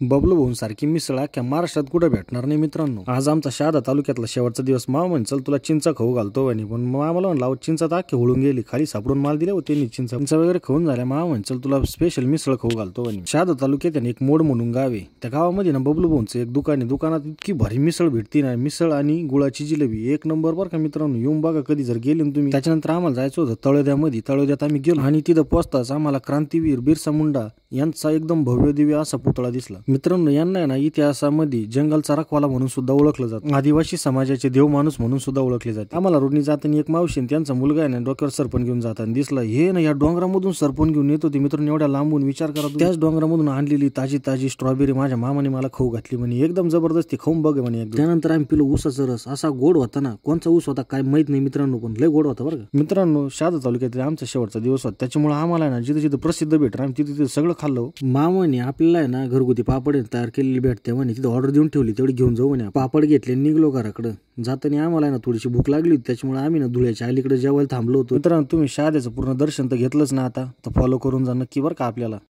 बबलू भाऊन सारखी मिसळ अख्ख्या महाराष्ट्रात कुठे भेटणार नाही मित्रांनो। आज आमचा शहादा तालुक्यातला शेवटचा दिवस। मामा म्हण चल तुला चिंच खाऊ घालतो आणि पण मामाला म्हणला चिंचा अख्खे होळून गेली, खाली सापडून माल दिले होते चिंचा वगैरे खाऊन झाल्या। मामा म्हण चल तुला स्पेशल मिसळ खाऊ घालतो आणि शहादा तालुक्यात एक मोड म्हणून गाव आहे, त्या गावामध्ये ना बबलू भाऊंचं एक दुकान आहे। दुकानात इतकी भारी मिसळ भेटती ना, मिसळ आणि गुळाची जिलेबी एक नंबर बर का मित्रांनो। येऊन बघा कधी जर गेले ना तुम्ही। त्याच्यानंतर आम्हाला जायचं होतं तळोद्यामध्ये। तळोद्यात आम्ही गेलो आणि तिथं पोहोचताच आम्हाला क्रांतीवीर बिरसा मुंडा यांचा एकदम भव्य दिव्य असा पुतळा दिसला मित्रांनो। यांना ना इतिहासामध्ये जंगलचा रखवाला म्हणून सुद्धा ओळखलं जातं, आदिवासी समाजाचे देव माणूस म्हणून सुद्धा ओळखले जाते। आम्हाला रोडनी जाताना एक मावशी त्यांचा मुलगा आहे ना डोक्यावर सरपण घेऊन जाताना दिसला। हे ना या डोंगरामधून सरपण घेऊन येत होते मित्रांनो, एवढ्या लांबून। विचार करा, त्याच डोंगरामधून आणलेली ताजी ताजी स्ट्रॉबेरी माझ्या मामाने मला खाऊ घातली म्हणे, एकदम जबरदस्ती खाऊन बघ म्हणे। त्यानंतर आम्ही पिलो ऊसाचा रस, असा गोड होता ना, कोणचा ऊस होता काय माहित नाही मित्रांनो, पण लय गोड होता बरं का मित्रांनो। शहादा तालुक्यात आमचा शेवटचा दिवस होता, त्याच्यामुळे आम्हाला ना जिथे जिथे प्रसिद्ध भेटणार आम्ही तिथे सगळं खाल्लं। मामाने आपल्याला आहे ना घरगुती पापड तयार केलेली भेटते म्हणे, तिथे ऑर्डर देऊन ठेवली, तेवढी घेऊन जाऊ म्हणे। पापड घेतले, निघलो घराकडे। जाताना आम्हाला ना थोडीशी भूक लागली होती, त्याच्यामुळे आम्ही ना धुळ्याच्या अलीकडे जेवायला थांबलो होतो। मित्रांनो तुम्ही शहाद्याचं पूर्ण दर्शन तर घेतलंच ना, आता तर फॉलो करून जा नक्की बरं का आपल्याला।